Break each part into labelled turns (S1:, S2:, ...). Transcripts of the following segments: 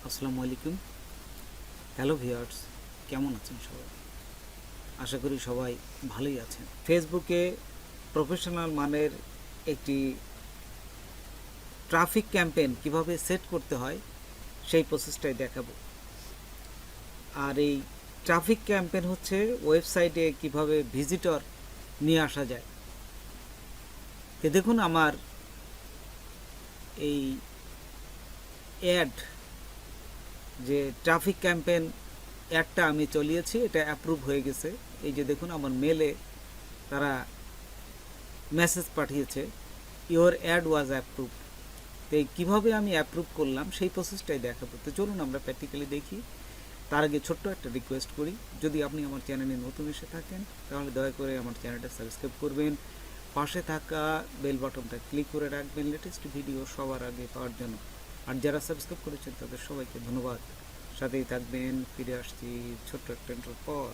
S1: আসসালামু আলাইকুম। Hello viewers, কেমন আছেন সবাই? আশা করি সবাই ভালোই আছেন। ফেসবুকে প্রফেশনাল মানের একটি ট্রাফিক ক্যাম্পেইন কিভাবে সেট করতে হয় সেই প্রসেসটাই দেখাবো। আর এই ট্রাফিক ক্যাম্পেইন হচ্ছে ওয়েবসাইটে কিভাবে ভিজিটর নিয়ে আসা যায়। তো দেখুন আমার এই অ্যাড যে ট্রাফিক ক্যাম্পেইন অ্যাডটা আমি চালিয়েছি, এটা অ্যাপ্রুভ হয়ে গেছে। এই যে দেখুন আমার মেলে তারা মেসেজ পাঠিয়েছে, ইওর অ্যাড ওয়াজ অ্যাপ্রুভ। তো কীভাবে আমি অ্যাপ্রুভ করলাম সেই প্রসেসটাই দেখাবো। তো চলুন আমরা প্র্যাকটিক্যালি দেখি। তার আগে ছোট্ট একটা রিকোয়েস্ট করি, যদি আপনি আমার চ্যানেলে নতুন এসে থাকেন তাহলে দয়া করে আমার চ্যানেলটা সাবস্ক্রাইব করবেন, পাশে থাকা বেল বাটনটা ক্লিক করে রাখবেন লেটেস্ট ভিডিও সবার আগে পাওয়ার জন্য। আর যারা সাবস্ক্রাইব করেছেন তাদের সবাইকে ধন্যবাদ। সাথেই থাকবেন। ফিরে আসছি ছোট্ট একটা ইন্ট্রোর পর।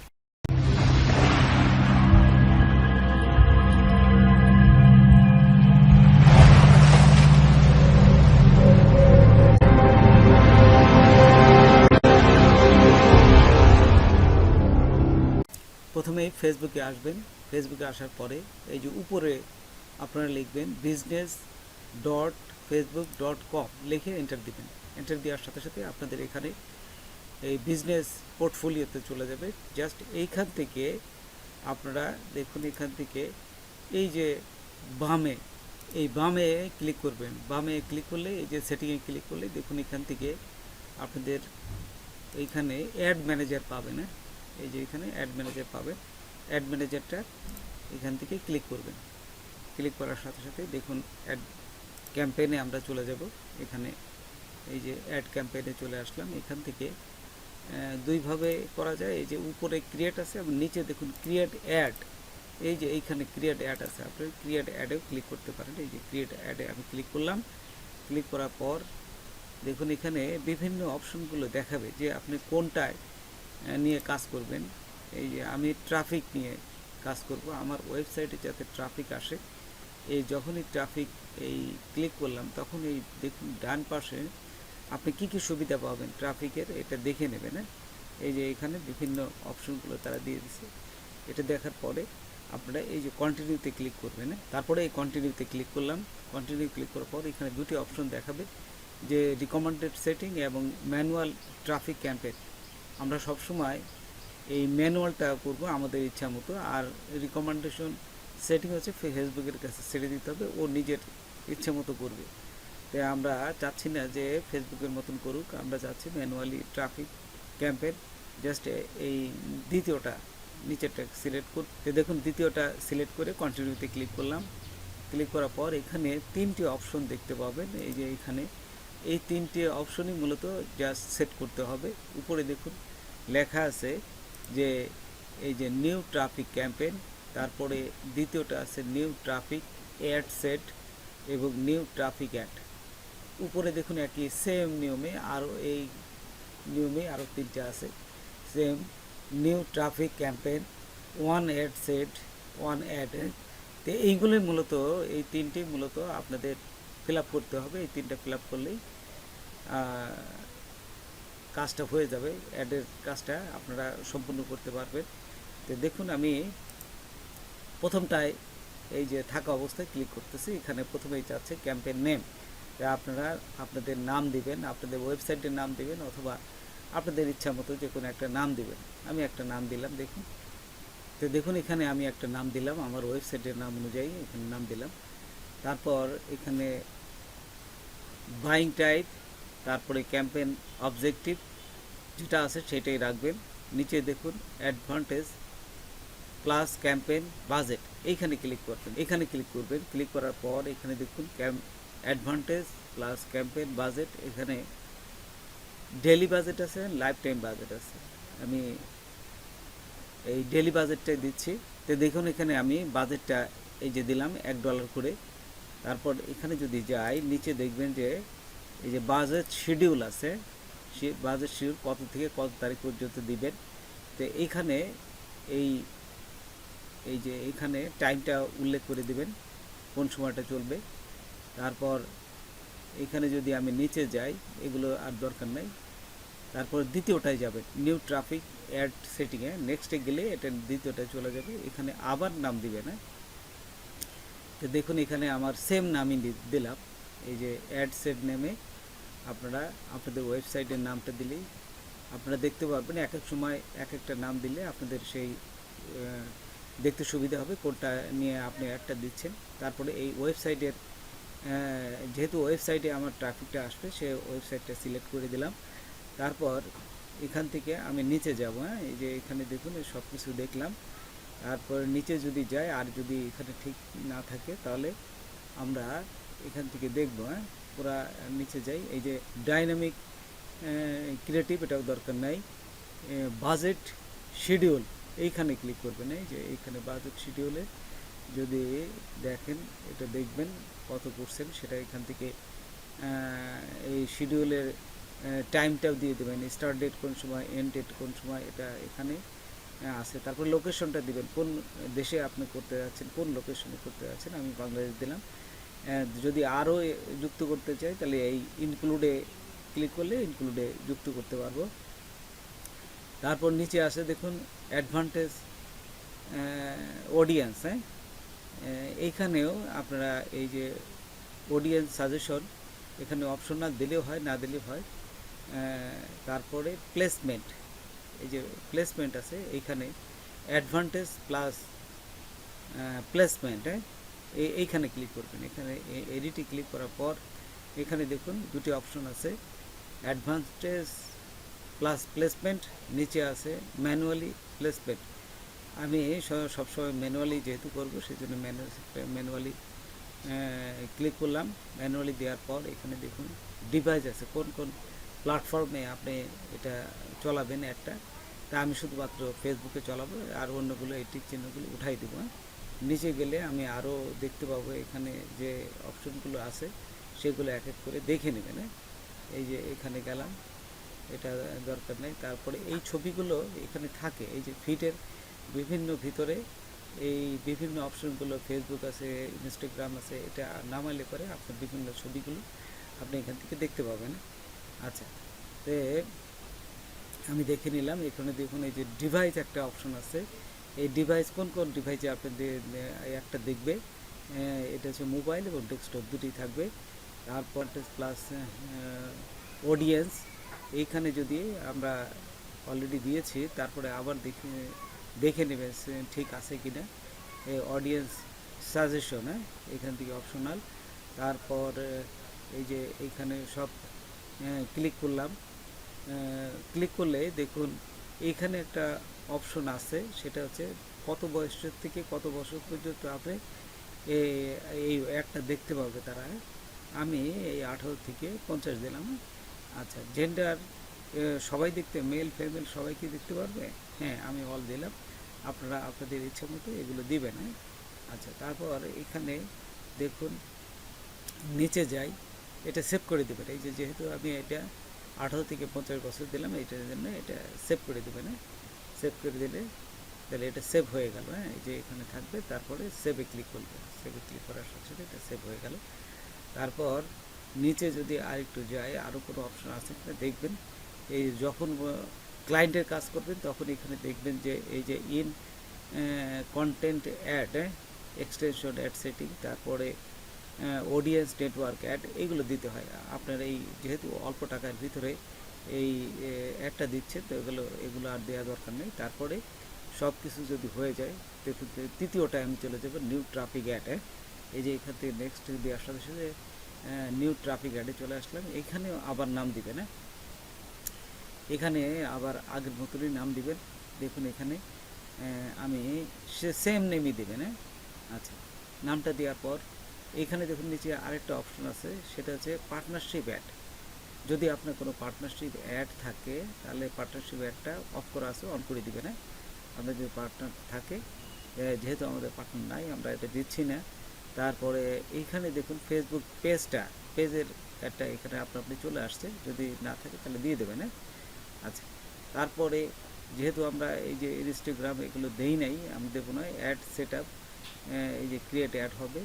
S1: প্রথমেই ফেসবুকে আসবেন। ফেসবুকে আসার পরে এই যে উপরে আপনারা লিখবেন business.facebook.com লিখে এন্টার দিবেন। এন্টার দেওয়ার সাথে সাথে আপনাদের এখানে এই বিজনেস পোর্টফোলিওতে চলে যাবে। জাস্ট এইখান থেকে আপনারা দেখুন, এখান থেকে এই যে বামে, এই বামে ক্লিক করবেন। বামে ক্লিক করলে এই যে সেটিংয়ে ক্লিক করলে দেখুন এখান থেকে আপনাদের এইখানে অ্যাড ম্যানেজার পাবেন। এই যে এখানে অ্যাড ম্যানেজার পাবেন। অ্যাড ম্যানেজারটা এখান থেকে ক্লিক করবেন। ক্লিক করার সাথে সাথে দেখুন অ্যাড ক্যাম্পেইনে আমরা চলে যাব। এখানে এই যে অ্যাড ক্যাম্পেইনে চলে আসলাম। এখান থেকে দুইভাবে করা যায়। এই যে উপরে ক্রিয়েট আছে এবং নিচে দেখুন ক্রিয়েট অ্যাড। এই যে এইখানে ক্রিয়েট অ্যাড আছে, আপনি ক্রিয়েট অ্যাডেও ক্লিক করতে পারেন। এই যে ক্রিয়েট অ্যাডে আমি ক্লিক করলাম। ক্লিক করার পর দেখুন এখানে বিভিন্ন অপশনগুলো দেখাবে যে আপনি কোনটায় নিয়ে কাজ করবেন। এই যে আমি ট্রাফিক নিয়ে কাজ করব, আমার ওয়েবসাইটে যাতে ট্রাফিক আসে। এই যখনই ট্রাফিক এই ক্লিক করলাম তখন এই দেখুন ডান পাশে আপনি কি কি সুবিধা পাবেন ট্রাফিকের, এটা দেখে নেবেন। এই যে এখানে বিভিন্ন অপশনগুলো তারা দিয়ে দিচ্ছে। এটা দেখার পরে আপনারা এই যে কন্টিনিউতে ক্লিক করবেন। তারপরে এই কন্টিনিউতে ক্লিক করলাম। কন্টিনিউ ক্লিক করার পর এখানে দুটি অপশন দেখাবে, যে রিকমেন্ডেড সেটিং এবং ম্যানুয়াল ট্রাফিক ক্যাম্পেইন। আমরা সবসময় এই ম্যানুয়ালটা করব আমাদের ইচ্ছা মতো, আর রিকমেন্ডেশন সেটিং হচ্ছে ফেসবুকের কাছে ছেড়ে দিতে হবে, ও নিজের ইচ্ছে মতো করবে। তাই আমরা চাচ্ছি না যে ফেসবুকের মতন করুক, আমরা চাচ্ছি ম্যানুয়ালি ট্রাফিক ক্যাম্পেইন। জাস্ট এই দ্বিতীয়টা নিচেরটা সিলেক্ট করতে দেখুন, দ্বিতীয়টা সিলেক্ট করে কন্টিনিউতে ক্লিক করলাম। ক্লিক করার পর এখানে তিনটি অপশন দেখতে পাবেন। এই যে এখানে এই তিনটে অপশনই মূলত জাস্ট সেট করতে হবে। উপরে দেখুন লেখা আছে যে এই যে নিউ ট্রাফিক ক্যাম্পেইন, তারপরে দ্বিতীয়টা আছে নিউ ট্রাফিক অ্যাড সেট এবং নিউ ট্রাফিক অ্যাড। উপরে দেখুন একই সেম নিয়মে আরও তিনটা আছে same new traffic campaign, one ad set, one ad. তো এইগুলো মূলত এই তিনটি মূলত আপনাদের ফিল আপ করতে হবে। এই তিনটা ফিল আপ করলেই কাজটা হয়ে যাবে, অ্যাডের কাজটা আপনারা সম্পূর্ণ করতে পারবেন। তো দেখুন আমি প্রথমটায় এই যে থাকা অবস্থায় ক্লিক করতেছি। এখানে প্রথমেই চাচ্ছে ক্যাম্পেইন নেম। আপনারা আপনাদের নাম দিবেন, আপনাদের ওয়েবসাইটের নাম দিবেন, অথবা আপনাদের ইচ্ছা মতো যে কোনো একটা নাম দিবেন। আমি একটা নাম দিলাম দেখুন। তো দেখুন এখানে আমি একটা নাম দিলাম আমার ওয়েবসাইটের নাম অনুযায়ী, এখানে নাম দিলাম। তারপর এখানে বাইং টাইপ, তারপরে ক্যাম্পেইন অবজেক্টিভ যেটা আছে সেটাই রাখবেন। নিচে দেখুন অ্যাডভান্টেজ প্লাস ক্যাম্পেইন বাজেট, এইখানে ক্লিক করবেন। এখানে ক্লিক করবেন। ক্লিক করার পর এখানে দেখুন অ্যাডভান্টেজ প্লাস ক্যাম্পেইন বাজেট, এখানে ডেলি বাজেট আছে, লাইফ টাইম বাজেট আছে। আমি এই ডেলি বাজেটটাই দিচ্ছি। তো দেখুন এখানে আমি বাজেটটা এই যে দিলাম $1 করে। তারপর এখানে যদি যাই নিচে দেখবেন যে এই যে বাজেট শিডিউল আছে, সে বাজেট শিডিউল কত থেকে কত তারিখ পর্যন্ত দিবেন। তো এইখানে এই যে এখানে টাইমটা উল্লেখ করে দিবেন কোন সময়টা চলবে। তারপর এখানে যদি আমি নিচে যাই, এগুলো আর দরকার নাই, তারপর দ্বিতীয়টায় যাবেন, নিউ ট্রাফিক অ্যাড সেটিংয়ে নেক্সটে গেলে এটা দ্বিতীয়টায় চলে যাবে। এখানে আবার নাম দিবে না। তো দেখুন এখানে আমার সেম নামই দিলাম, এই যে অ্যাড সেট নেমে আপনারা আপনাদের ওয়েবসাইটের নামটা দিলেই আপনারা দেখতে পারবেন। এক এক সময় এক একটা নাম দিলে আপনাদের সেই দেখতে সুবিধা হবে কোনটা নিয়ে আপনি অ্যাডটা দিচ্ছেন। তারপরে এই ওয়েবসাইটের যেহেতু ওয়েবসাইটে আমার ট্রাফিকটা আসবে, সে ওয়েবসাইটটা সিলেক্ট করে দিলাম। তারপর এখান থেকে আমি নিচে যাব, হ্যাঁ, এই যে এখানে দেখুন সব কিছু দেখলাম। তারপর নিচে যদি যাই আর যদি এখানে ঠিক না থাকে তাহলে আমরা এখান থেকে দেখব, হ্যাঁ, পুরা নিচে যাই। এই যে ডাইনামিক ক্রিয়েটিভ, এটাও দরকার নাই। বাজেট শিডিউল এইখানে ক্লিক করবেন। এই যে এইখানে বাজেট শিডিউলে যদি দেখেন, এটা দেখবেন কত করছেন সেটা এখান থেকে এই শিডিউলের টাইমটাও দিয়ে দেবেন, স্টার্ট ডেট কোন সময়, এন্ড ডেট কোন সময়, এটা এখানে আছে। তারপর লোকেশনটা দিবেন, কোন দেশে আপনি করতে যাচ্ছেন, কোন লোকেশনে করতে যাচ্ছেন। আমি বাংলাদেশ দিলাম। যদি আরও যুক্ত করতে চাই তাহলে এই ইনক্লুডে ক্লিক করলে ইনক্লুডে যুক্ত করতে পারবো। তারপর নিচে আসে দেখুন অ্যাডভান্টেজ অডিয়েন্স, হ্যাঁ, এইখানেও আপনারা এই যে অডিয়েন্স সাজেশন এখানে অপশনাল দিলেও হয়, না দিলেও হয়। তারপরে প্লেসমেন্ট, এই যে প্লেসমেন্ট আছে এইখানে অ্যাডভান্টেজ প্লাস প্লেসমেন্ট, হ্যাঁ, এইখানে ক্লিক করবেন। এখানে এডিটে ক্লিক করার পর এখানে দেখুন দুটি অপশন আছে, অ্যাডভান্টেজ প্লাস প্লেসমেন্ট, নিচে আছে ম্যানুয়ালি প্লেসমেন্ট। আমি সবসময় ম্যানুয়ালি যেহেতু করবো সেই জন্য ম্যানুয়ালি ক্লিক করলাম। ম্যানুয়ালি দেওয়ার পর এখানে দেখুন ডিভাইস আছে, কোন কোন প্ল্যাটফর্মে আপনি এটা চলাবেন একটা। তা আমি শুধুমাত্র ফেসবুকে চলাবো, আর অন্যগুলো এই টিক চিহ্নগুলো উঠাই দেবো। নিচে গেলে আমি আরও দেখতে পাবো এখানে যে অপশনগুলো আছে সেগুলো এক এক করে দেখে নেবেন। এই যে এখানে গেলাম, এটা দরকার নেই। তারপরে এই ছবিগুলো এখানে থাকে, এই যে ফিটের বিভিন্ন ভিতরে এই বিভিন্ন অপশনগুলো, ফেসবুক আছে, ইনস্টাগ্রাম আছে, এটা নামাইলে পরে আপনার বিভিন্ন ছবিগুলো আপনি এখান থেকে দেখতে পাবেন। আচ্ছা, তো আমি দেখে নিলাম। এখানে দেখুন এই যে ডিভাইস একটা অপশন আছে, এই ডিভাইস কোন কোন ডিভাইসে আপনাদের একটা দেখবে। এটা হচ্ছে মোবাইল এবং ডেস্কটপ দুটি থাকবে। তারপর প্লাস অডিয়েন্স, এইখানে যদি আমরা অলরেডি দিয়েছি, তারপরে আবার দেখে নেবে ঠিক আছে কিনা। এই অডিয়েন্স সাজেশন, হ্যাঁ, এখান থেকে অপশনাল। তারপর এই যে এইখানে সব ক্লিক করলাম। ক্লিক করলে দেখুন এইখানে একটা অপশন আছে, সেটা হচ্ছে কত বয়সের থেকে কত বছর পর্যন্ত আপনি এই একটা দেখতে পাবে তারা। আমি এই 18 থেকে 50 দিলাম। আচ্ছা, জেন্ডার সবাই দেখতে, মেল ফিমেল সবাই কি দেখতে পারবে? হ্যাঁ, আমি অল দিলাম। আপনারা আপনাদের ইচ্ছা মতো এগুলো দিবেন। হ্যাঁ, আচ্ছা, তারপর এখানে দেখুন নিচে যাই, এটা সেভ করে দেবেন। এই যে যেহেতু আমি এটা 18 থেকে 50 বছর দিলাম, এইটার জন্য এটা সেভ করে দেবেন। সেভ করে দিলে তাহলে এটা সেভ হয়ে গেল। হ্যাঁ, এই যে এখানে থাকবে, তারপরে সেভে ক্লিক করবে। সেভে ক্লিক করার সাথে সাথে এটা সেভ হয়ে গেল। তারপর নিচে যদি আরেকটু যায়, আরও কোনো অপশন আছে কিনা দেখবেন। এই যখন ক্লায়েন্টের কাজ করবেন তখন এখানে দেখবেন যে এই যে in content ad, extension ad setting, তারপরে অডিয়েন্স নেটওয়ার্ক অ্যাড, এইগুলো দিতে হয়। আপনার এই যেহেতু অল্প টাকার ভিতরে এই অ্যাডটা দিচ্ছে, তো এগুলো আর দেওয়া দরকার নেই। তারপরে সব কিছু যদি হয়ে যায়, দেখুন তৃতীয়টায় আমি চলে যাবো নিউ ট্রাফিক অ্যাড। এই যে এখান থেকে নেক্সট দেওয়ার সাথে সাথে নিউ ট্রাফিক অ্যাডে চলে আসলাম। এখানেও আবার নাম দিবেন। এখানে আবার আগের মতনই নাম দিবেন। দেখুন এখানে আমি সেম নেমই দেবেন। আচ্ছা, নামটা দেওয়ার পর এখানে দেখুন নিচে আরেকটা অপশন আছে, সেটা হচ্ছে পার্টনারশিপ অ্যাড। যদি আপনার কোনো পার্টনারশিপ অ্যাড থাকে তাহলে পার্টনারশিপ অ্যাডটা অফ করা আছে, অন করে দিবেন। আপনার যদি পার্টনার থাকে, যেহেতু আমাদের পার্টনার নাই আমরা এটা দিচ্ছি না। তারপরে এইখানে দেখুন ফেসবুক পেজের অ্যাডটা এখানে আপনি চলে আসছে, যদি না থাকে তাহলে দিয়ে দেবেন। আচ্ছা, তারপরে যেহেতু আমরা এই যে ইনস্টাগ্রাম এগুলো দেই নাই, আমি দেবো না। অ্যাড সেট আপ, এই যে ক্রিয়েট অ্যাড হবে।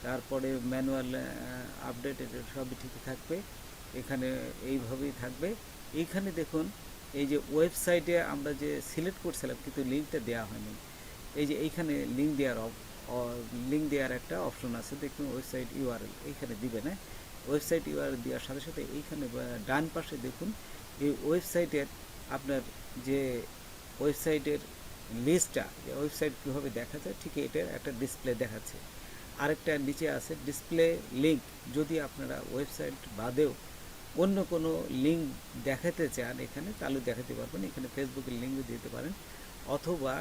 S1: তারপরে ম্যানুয়াল আপডেট, এটা সবই ঠিকই থাকবে, এখানে এইভাবেই থাকবে। এইখানে দেখুন এই যে ওয়েবসাইটে আমরা যে সিলেক্ট করছিলাম কিন্তু লিঙ্কটা দেওয়া হয়নি। এই যে এইখানে লিঙ্ক দেওয়ার একটা অপশন আছে, দেখুন ওয়েবসাইট ইউআরএল এইখানে দিবেন। হ্যাঁ, ওয়েবসাইট ইউআরএল দেওয়ার সাথে সাথে এইখানে ডান পাশে দেখুন এই ওয়েবসাইটের আপনার যে ওয়েবসাইটের লিস্টটা, যে ওয়েবসাইট কীভাবে দেখা যায় ঠিক এটার একটা ডিসপ্লে দেখাচ্ছে। আরেকটা নিচে আছে ডিসপ্লে লিঙ্ক। যদি আপনারা ওয়েবসাইট বাদেও অন্য কোনো লিঙ্ক দেখাতে চান এখানে তাহলে দেখাতে পারবেন, এখানে ফেসবুকের লিঙ্কও দিতে পারেন। অথবা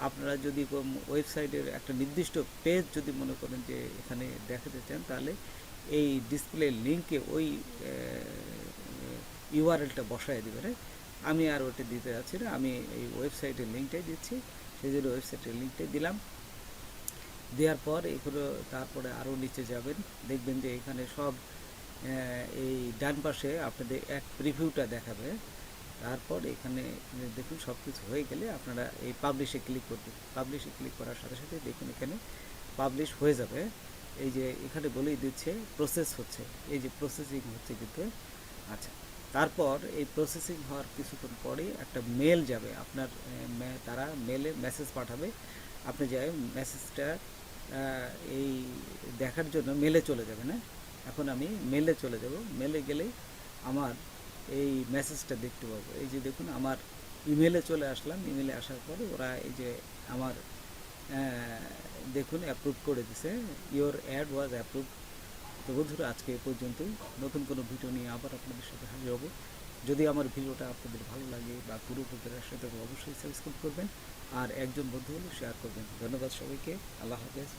S1: আপনারা যদি ওয়েবসাইটের একটা নির্দিষ্ট পেজ যদি মনে করেন যে এখানে দেখাতে চান তাহলে এই ডিসপ্লে লিঙ্কে ওই ইউআরএলটা বসায় দেবেন। আমি আর ওটা দিতে যাচ্ছি না, আমি এই ওয়েবসাইটের লিঙ্কটাই দিচ্ছি, সেই জন্য ওয়েবসাইটের লিঙ্কটাই দিলাম। দেওয়ার পর এগুলো তারপরে আরও নিচে যাবেন, দেখবেন যে এখানে সব এই ডান পাশে আপনাদের এক প্রিভিউটা দেখাবে। তারপর এখানে দেখুন সব কিছু হয়ে গেলে আপনারা এই পাবলিশে ক্লিক করবেন। পাবলিশে ক্লিক করার সাথে সাথে দেখুন এখানে পাবলিশ হয়ে যাবে। এই যে এখানে বলেই দিচ্ছে প্রসেস হচ্ছে, এই যে প্রসেসিং হচ্ছে কিন্তু। আচ্ছা, তারপর এই প্রসেসিং হওয়ার কিছুক্ষণ পরেই একটা মেল যাবে আপনার, তারা মেলে মেসেজ পাঠাবে, আপনি যাই মেসেজটা এই দেখার জন্য মেলে চলে যাবেন। হ্যাঁ, এখন আমি মেলে চলে যাব। মেলে গেলেই আমার এই মেসেজটা দেখতে পাবো। এই যে দেখুন আমার ইমেলে চলে আসলাম, ইমেলে আসার পরে ওরা এই যে আমার দেখুন অ্যাপ্রুভ করে দিছে, ইওর অ্যাড ওয়াজ অ্যাপ্রুভ। তো বন্ধুরা আজকে এ পর্যন্তই, নতুন কোনো ভিডিও নিয়ে আবার আপনাদের সাথে হাজির হব। যদি আমার ভিডিওটা আপনাদের ভালো লাগে বা পুরো বন্ধুদের সাথে অবশ্যই সাবস্ক্রাইব করবেন আর একজন বন্ধু হলে শেয়ার করবেন। ধন্যবাদ সবাইকে, আল্লাহ হাফেজ।